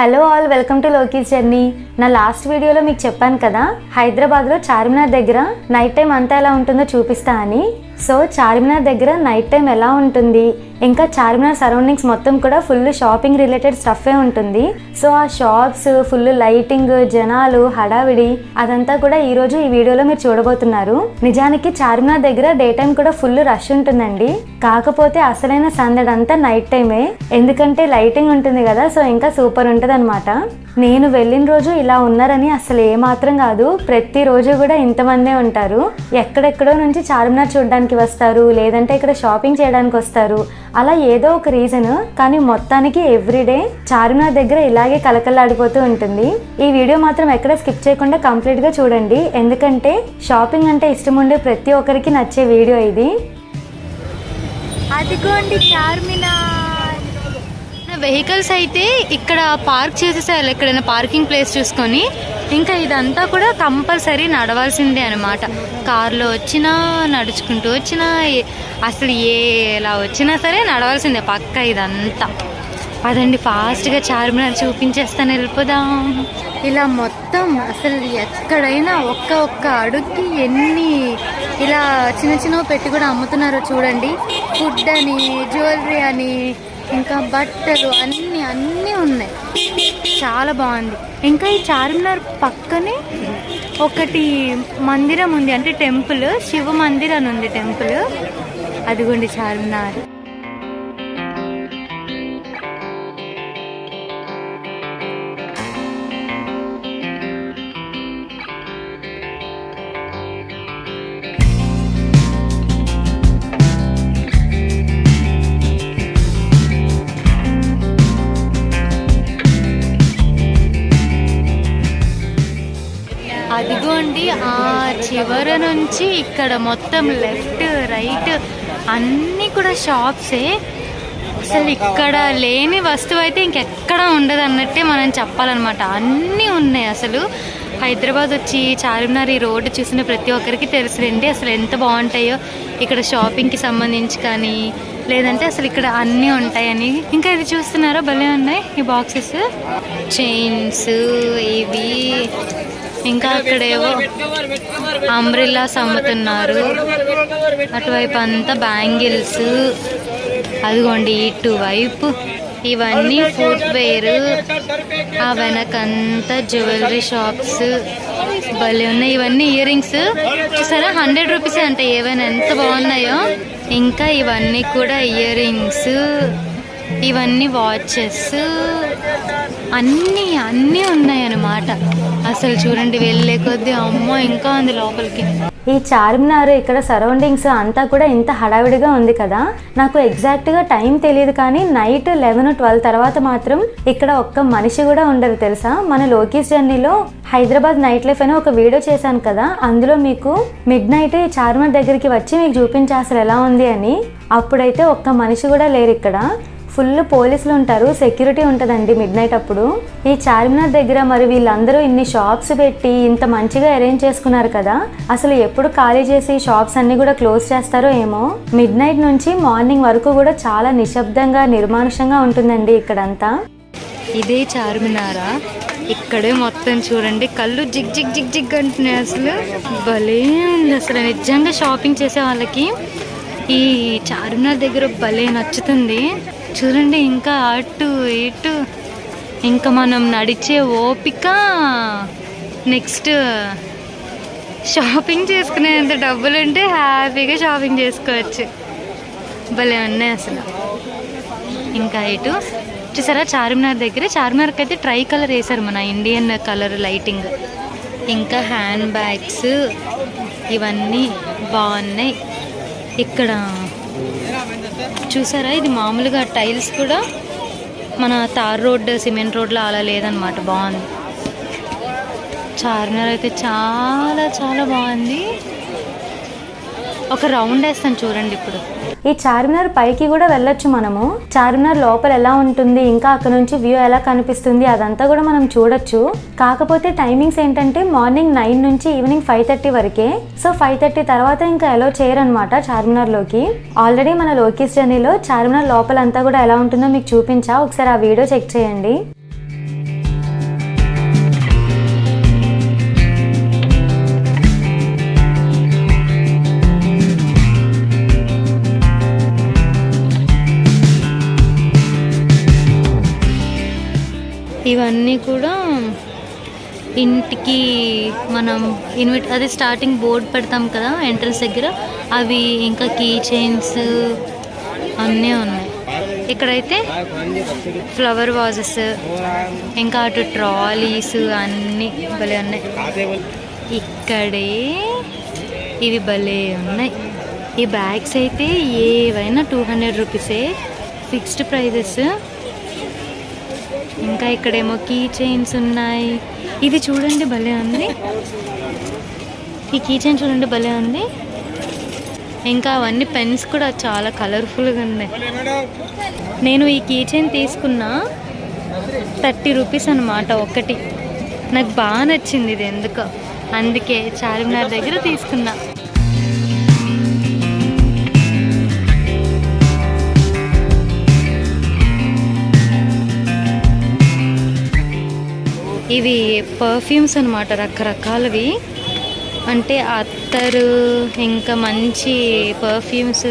Hello all, welcome to Loki's journey. నా last వీడియోలో మీకు చెప్పాను కదా, హైదరాబాద్లో చార్మినార్ దగ్గర నైట్ టైం అంతా ఎలా ఉంటుందో చూపిస్తా అని. సో చార్మినార్ దగ్గర నైట్ టైం ఎలా ఉంటుంది, ఇంకా చార్మినార్ సరౌండింగ్స్ మొత్తం కూడా ఫుల్ షాపింగ్ రిలేటెడ్ స్టఫే ఉంటుంది. సో ఆ షాప్స్, ఫుల్ లైటింగ్, జనాలు, హడావిడి అదంతా కూడా ఈరోజు ఈ వీడియోలో మీరు చూడబోతున్నారు. నిజానికి చార్మినార్ దగ్గర డే టైం కూడా ఫుల్ రష్ ఉంటుందండి. కాకపోతే అసలైన సందడంతా నైట్ టైమే, ఎందుకంటే లైటింగ్ ఉంటుంది కదా. సో ఇంకా సూపర్ ఉంటుంది అనమాట. నేను వెళ్ళిన రోజు ఇలా ఉన్నారని అసలు ఏమాత్రం కాదు. ప్రతిరోజు కూడా ఇంతమందే ఉంటారు. ఎక్కడెక్కడో నుంచి చార్మినార్ చూడడానికి వస్తారు, లేదంటే ఇక్కడ షాపింగ్ చేయడానికి వస్తారు. అలా ఏదో ఒక రీజన్, కానీ మొత్తానికి ఎవ్రీడే చార్మినార్ దగ్గర ఇలాగే కలకల్లాడిపోతూ ఉంటుంది. ఈ వీడియో మాత్రం ఎక్కడ స్కిప్ చేయకుండా కంప్లీట్గా చూడండి, ఎందుకంటే షాపింగ్ అంటే ఇష్టం ఉండే ప్రతి ఒక్కరికి నచ్చే వీడియో ఇది. అదిగోండి చార్మినార్. వెహికల్స్ అయితే ఇక్కడ పార్క్ చేసేసారు, ఎక్కడైనా పార్కింగ్ ప్లేస్ చూసుకొని. ఇంకా ఇదంతా కూడా కంపల్సరీ నడవాల్సిందే అనమాట. కార్లో వచ్చినా, నడుచుకుంటూ వచ్చినా, అసలు ఎలా వచ్చినా సరే నడవాల్సిందే పక్క ఇదంతా. అదండి, ఫాస్ట్గా చార్మినార్ చూపించేస్తాను, వెళ్ళిపోదాం. ఇలా మొత్తం అసలు ఎక్కడైనా ఒక్క అడుగుకి ఎన్ని ఇలా చిన్న చిన్నవి పెట్టి కూడా అమ్ముతున్నారో చూడండి. ఫుడ్ అని, జ్యువెలరీ అని, ఇంకా బట్టలు అన్నీ ఉన్నాయి. చాలా బాగుంది. ఇంకా ఈ చార్మినార్ పక్కనే ఒకటి మందిరం ఉంది, అంటే టెంపుల్, శివ మందిర్ అని ఉంది టెంపుల్. అదిగోండి చార్మినార్. అదిగోండి ఆ చివర నుంచి ఇక్కడ మొత్తం లెఫ్ట్ రైట్ అన్నీ కూడా షాప్సే. అసలు ఇక్కడ లేని వస్తువు అయితే ఇంకెక్కడ ఉండదు అన్నట్టే మనం చెప్పాలన్నమాట. అన్నీ ఉన్నాయి. అసలు హైదరాబాద్ వచ్చి చార్మినార్ ఈ రోడ్డు చూసిన ప్రతి ఒక్కరికి తెలుసులేండి అసలు ఎంత బాగుంటాయో ఇక్కడ షాపింగ్కి సంబంధించి కానీ, లేదంటే అసలు ఇక్కడ అన్నీ ఉంటాయని. ఇంకా ఇది చూస్తున్నారా, భలే ఉన్నాయి ఈ బాక్సెస్, చైన్స్ ఇవి. ఇంకా అక్కడేవో అంబ్రిల్లాస్ అమ్ముతున్నారు. అటువైపు అంతా బ్యాంగిల్స్. అదిగోండి ఇటువైపు ఇవన్నీ ఫుట్వేర్. ఆ వెనకంతా జ్యువెలరీ షాప్స్ భలే ఉన్నాయి. ఇవన్నీ ఇయర్ రింగ్స్ చూసారా, 100 రూపీస్ అంటే ఏవైనా ఎంత బాగున్నాయో. ఇంకా ఇవన్నీ కూడా ఇయర్ రింగ్స్, ఇవన్నీ వాచెస్, అన్నీ ఉన్నాయి అన్నమాట. అసలు చూడండి, వెళ్ళే కొద్దీ అమ్మో ఇంకా ఉంది లోపలికి. ఈ చార్మినార్ ఇక్కడ సరౌండింగ్స్ అంతా కూడా ఇంత హడావిడిగా ఉంది కదా. నాకు ఎగ్జాక్ట్గా టైం తెలియదు, కానీ నైట్ 11-12 తర్వాత మాత్రం ఇక్కడ ఒక్క మనిషి కూడా ఉండదు తెలుసా. మన లోకీస్ జర్నీలో హైదరాబాద్ నైట్ లైఫ్ అని ఒక వీడియో చేశాను కదా, అందులో మీకు మిడ్ నైట్ ఈ చార్మినార్ దగ్గరికి వచ్చి మీకు చూపించే అసలు ఎలా ఉంది అని. అప్పుడైతే ఒక్క మనిషి కూడా లేరు ఇక్కడ. ఫుల్ పోలీసులు ఉంటారు, సెక్యూరిటీ ఉంటుందండి మిడ్ నైట్ అప్పుడు. ఈ చార్మినార్ దగ్గర మరి వీళ్ళందరూ ఇన్ని షాప్స్ పెట్టి ఇంత మంచిగా అరేంజ్ చేసుకున్నారు కదా, అసలు ఎప్పుడు ఖాళీ చేసి షాప్స్ అన్ని కూడా క్లోజ్ చేస్తారో ఏమో. మిడ్ నైట్ నుంచి మార్నింగ్ వరకు కూడా చాలా నిశ్శబ్దంగా, నిర్మానుషంగా ఉంటుందండి ఇక్కడంతా. ఇదే చార్మినారా? ఇక్కడే మొత్తం చూడండి, కళ్ళు జిగ్ జిగ్ జిగ్ జిగ్ అంటున్నాయి. అసలు భలే ఉంది. అసలు నిజంగా షాపింగ్ చేసే వాళ్ళకి ఈ చార్మినార్ దగ్గర భలే నచ్చుతుంది. చూడండి, ఇంకా అటు ఇటు ఇంకా మనం నడిచే ఓపిక, నెక్స్ట్ షాపింగ్ చేసుకునేంత డబ్బులు ఉంటే హ్యాపీగా షాపింగ్ చేసుకోవచ్చు. భలే ఉన్నాయి అసలు. ఇంకా ఇటు చూసారా చార్మినార్ దగ్గర, చార్మినార్కి అయితే ట్రై కలర్ వేశారు, మన ఇండియన్ కలర్ లైటింగ్. ఇంకా హ్యాండ్ బ్యాగ్స్ ఇవన్నీ బాగున్నాయి. ఇక్కడ చూసారా, ఇది మామూలుగా టైల్స్ కూడా మన తార్ రోడ్, సిమెంట్ రోడ్లో అలా లేదనమాట, బాగుంది. చార్మినార్ అయితే చాలా చాలా బాగుంది. ఒక రౌండ్ వేస్తాను చూడండి ఇప్పుడు. ఈ చార్మినార్ పైకి కూడా వెళ్ళొచ్చు మనము. చార్మినార్ లోపల ఎలా ఉంటుంది, ఇంకా అక్కడ నుంచి వ్యూ ఎలా కనిపిస్తుంది అదంతా కూడా మనం చూడొచ్చు. కాకపోతే టైమింగ్స్ ఏంటంటే మార్నింగ్ 9 నుంచి ఈవినింగ్ 5:30 వరకే. సో 5:30 తర్వాత ఇంకా అలో చేయరనమాట చార్మినార్లోకి. ఆల్రెడీ మన లోకీస్ జర్నీలో చార్మినార్ లోపల అంతా కూడా ఎలా ఉంటుందో మీకు చూపించా, ఒకసారి ఆ వీడియో చెక్ చేయండి. ఇవన్నీ కూడా ఇంటికి మనం అదే స్టార్టింగ్ బోర్డు పెడతాం కదా ఎంట్రన్స్ దగ్గర, అవి ఇంకా కీ చైన్స్ అన్నీ ఉన్నాయి. ఇక్కడైతే ఫ్లవర్ వాజెస్, ఇంకా అటు ట్రాలీస్ అన్నీ భలే ఉన్నాయి. ఇక్కడే ఇవి భలే ఉన్నాయి. ఈ బ్యాగ్స్ అయితే ఏవైనా 200 రూపీసే, ఫిక్స్డ్ ప్రైజెస్. ఇంకా ఇక్కడేమో కీ చైన్స్ ఉన్నాయి. ఇది చూడండి భలే ఉంది, ఈ కీ చైన్ చూడండి భలే ఉంది. ఇంకా అవన్నీ పెన్స్ కూడా చాలా కలర్ఫుల్గా ఉన్నాయి. నేను ఈ కీ చైన్ తీసుకున్నా 30 రూపీస్ అనమాట ఒకటి. నాకు బాగా నచ్చింది ఇది ఎందుకో, అందుకే చార్మినార్ దగ్గర తీసుకున్నా. ఇవి పర్ఫ్యూమ్స్ అనమాట, రకరకాలవి. అంటే అత్తరు, ఇంకా మంచి పర్ఫ్యూమ్స్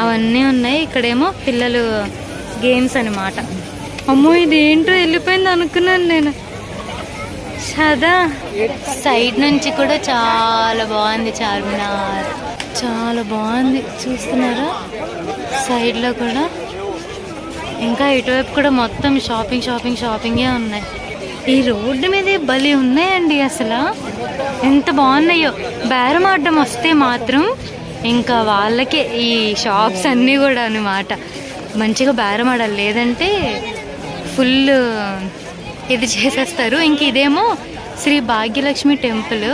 అవన్నీ ఉన్నాయి. ఇక్కడేమో పిల్లలు గేమ్స్ అనమాట. అమ్మో ఇది ఏంటో వెళ్ళిపోయింది అనుకున్నాను నేను. సదా సైడ్ నుంచి కూడా చాలా బాగుంది చార్మినార్, చాలా బాగుంది. చూస్తున్నారా సైడ్లో కూడా. ఇంకా ఇటువైపు కూడా మొత్తం షాపింగే ఉన్నాయి. ఈ రోడ్డు మీదే భలే ఉన్నాయండి, అసలు ఎంత బాగున్నాయో. బేరం ఆడడం వస్తే మాత్రం ఇంకా వాళ్ళకే ఈ షాప్స్ అన్నీ కూడా అన్నమాట. మంచిగా బేరం ఆడాలి, లేదంటే ఫుల్ ఇది చేసేస్తారు. ఇంక ఇదేమో శ్రీ భాగ్యలక్ష్మి టెంపుల్,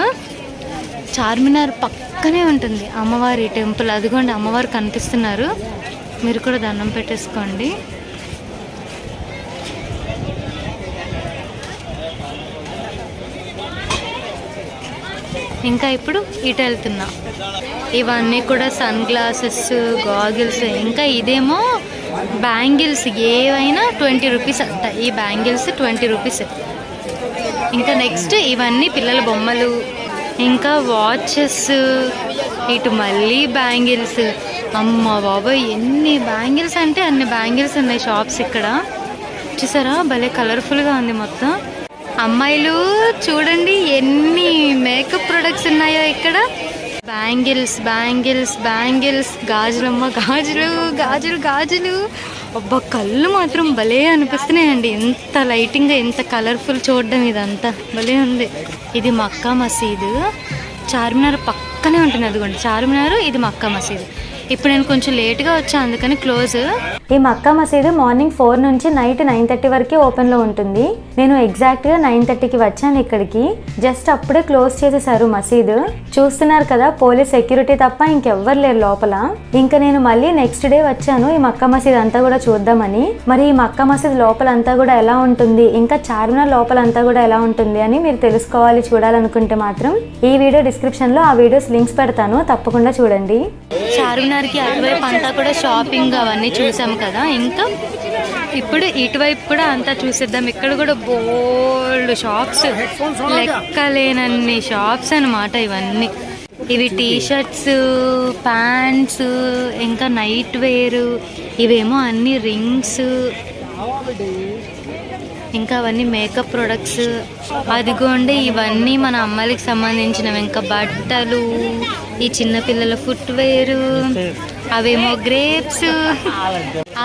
చార్మినార్ పక్కనే ఉంటుంది అమ్మవారి టెంపుల్. అదిగోండి అమ్మవారు కనిపిస్తున్నారు, మీరు కూడా దండం పెట్టేసుకోండి. ఇంకా ఇప్పుడు ఇటు వెళ్తున్నా. ఇవన్నీ కూడా సన్ గ్లాసెస్, గాగిల్స్. ఇంకా ఇదేమో బ్యాంగిల్స్, ఏవైనా 20 రూపీస్ అంట. ఈ బ్యాంగిల్స్ 20 రూపీస్. ఇంకా నెక్స్ట్ ఇవన్నీ పిల్లల బొమ్మలు, ఇంకా వాచెస్. ఇటు మళ్ళీ బ్యాంగిల్స్. అమ్మ బాబాయ్ ఎన్ని బ్యాంగిల్స్ అంటే అన్ని బ్యాంగిల్స్ ఉన్నాయి షాప్స్ ఇక్కడ. చూసారా భలే కలర్ఫుల్గా ఉంది మొత్తం. అమ్మాయిలు చూడండి ఎన్ని మేకప్ ప్రొడక్ట్స్ ఉన్నాయో ఇక్కడ. బ్యాంగిల్స్, గాజులమ్మ, గాజులు. అబ్బా కళ్ళు మాత్రం భలే అనిపిస్తున్నాయండి. ఎంత లైటింగ్గా, ఎంత కలర్ఫుల్ చూడడం, ఇదంతా భలే ఉంది. ఇది మక్కా మసీదు, చార్మినార్ పక్కనే ఉంటుంది. అదిగోండి చార్మినార్, ఇది మక్కా మసీదు. ఇప్పుడు నేను కొంచెం లేట్గా వచ్చాను, అందుకని క్లోజ్. ఈ మక్కా మసీదు మార్నింగ్ 4 నుంచి నైట్ 9:30 వరకు ఓపెన్లో ఉంటుంది. నేను ఎగ్జాక్ట్గా 9:30కి వచ్చాను ఇక్కడికి. జస్ట్ అప్పుడే క్లోజ్ చేసేసారు మసీదు. చూస్తున్నారు కదా, పోలీస్ సెక్యూరిటీ తప్ప ఇంకెవ్వరు లేరు లోపల. ఇంకా నేను మళ్ళీ నెక్స్ట్ డే వచ్చాను ఈ మక్కా మసీద్ అంతా కూడా చూద్దామని. మరి ఈ మక్కా మసీద్ లోపలంతా కూడా ఎలా ఉంటుంది, ఇంకా చార్మినార్ లోపలంతా కూడా ఎలా ఉంటుంది అని మీరు తెలుసుకోవాలి, చూడాలనుకుంటే మాత్రం ఈ వీడియో డిస్క్రిప్షన్లో ఆ వీడియోస్ లింక్స్ పెడతాను, తప్పకుండా చూడండి. చార్మినార్కి అటువైపు అంతా కూడా షాపింగ్ అవన్నీ చూసాం కదా. ఇంకా ఇప్పుడు ఇటువైపు కూడా అంతా చూసేద్దాం. ఇక్కడ కూడా బోల్డ్ షాప్స్, లెక్కలేనన్ని షాప్స్ అన్నమాట ఇవన్నీ. ఇవి టీషర్ట్స్, ప్యాంట్స్, ఇంకా నైట్ వేర్. ఇవేమో అన్ని రింగ్స్, ఇంకా అవన్నీ మేకప్ ప్రొడక్ట్స్. అదిగోండి ఇవన్నీ మన అమ్మాయిలకు సంబంధించినవి. ఇంకా బట్టలు, ఈ చిన్నపిల్లల ఫుట్వేర్, అవేమో గ్రేప్స్,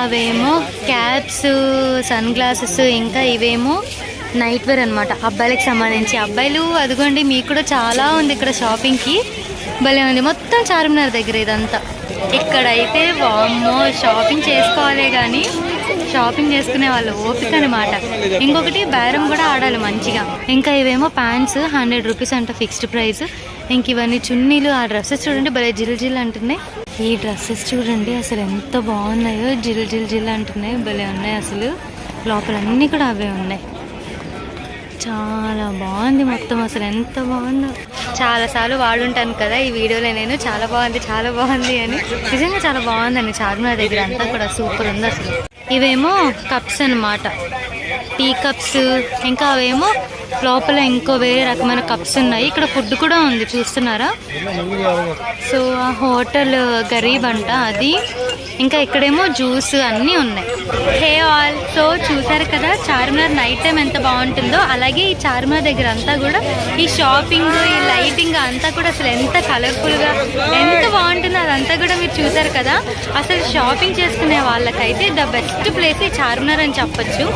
అవేమో క్యాప్స్, సన్ గ్లాసెస్. ఇంకా ఇవేమో నైట్ వేర్ అనమాట, అబ్బాయిలకు సంబంధించి. అబ్బాయిలు అదిగోండి, మీకు కూడా చాలా ఉంది ఇక్కడ షాపింగ్కి, భలే ఉంది. మొత్తం చార్మినార్ దగ్గర ఇదంతా. ఇక్కడైతే వామ్మో షాపింగ్ చేసుకోవాలే కానీ షాపింగ్ చేసుకునే వాళ్ళు ఓపిక అనమాట. ఇంకొకటి బేరం కూడా ఆడాలి మంచిగా. ఇంకా ఇవేమో ప్యాంట్స్ 100 రూపీస్ అంట ఫిక్స్డ్ ప్రైస్. ఇంక ఇవన్నీ చున్నీలు. ఆ డ్రెస్సెస్ చూడండి భలే జిల్ అంటున్నాయి. ఈ డ్రెస్సెస్ చూడండి అసలు ఎంత బాగున్నాయో, జిల్ అంటున్నాయి, భలే ఉన్నాయి అసలు. లోపలన్నీ కూడా అవే ఉన్నాయి. చాలా బాగుంది మొత్తం, అసలు ఎంత బాగుందో. చాలాసార్లు వాడుంటాను కదా ఈ వీడియోలో నేను, చాలా బాగుంది అని. నిజంగా చాలా బాగుందండి చార్మినార్ దగ్గర అంతా కూడా, సూపర్ ఉంది అసలు. ఇవేమో కప్స్ అన్నమాట, టీ కప్స్. ఇంకా అవేమో లోపల ఇంకో వేరే రకమైన కప్స్ ఉన్నాయి. ఇక్కడ ఫుడ్ కూడా ఉంది, చూస్తున్నారా? సో ఆ హోటల్ గరీబ్ అంట అది. ఇంకా ఇక్కడేమో జ్యూస్ అన్నీ ఉన్నాయి. హే ఆల్, సో చూసారు కదా చార్మినార్ నైట్ టైం ఎంత బాగుంటుందో. అలాగే ఈ చార్మినార్ దగ్గర అంతా కూడా ఈ షాపింగ్, ఈ లైటింగ్ అంతా కూడా అసలు ఎంత కలర్ఫుల్గా ఎంత బాగుంటుందో అదంతా కూడా మీరు చూసారు కదా. అసలు షాపింగ్ చేసుకునే వాళ్ళకైతే ద బెస్ట్ ప్లేస్ ఈ చార్మినార్ అని చెప్పొచ్చు.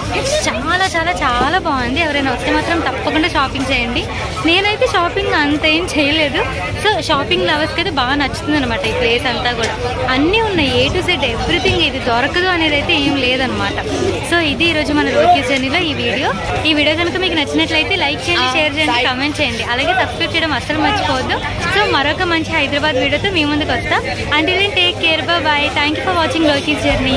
చాలా చాలా చాలా బాగుంది. ఎవరైనా వస్తే మాత్రం తప్పకుండా షాపింగ్ చేయండి. నేనైతే షాపింగ్ అంత ఏం చేయలేదు. సో షాపింగ్ లవర్స్కి అయితే బాగా నచ్చుతుంది అనమాట ఈ ప్లేస్ అంతా కూడా. అన్నీ ఉన్నాయి, ఏ టు జెడ్ ఎవ్రీథింగ్. ఇది దొరకదు అనేది అయితే ఏం లేదనమాట. సో ఇది ఈరోజు మన లోకీ జర్నీలో ఈ వీడియో కనుక మీకు నచ్చినట్లయితే లైక్ చేయండి, షేర్ చేయండి, కామెంట్ చేయండి. అలాగే సబ్స్క్రైబ్ చేయడం అస్సలు మర్చిపోవద్దు. సో మరొక మంచి హైదరాబాద్ వీడియోతో మీ ముందుకు వస్తా. Until then take care, bye. Thank you for watching Loki journey.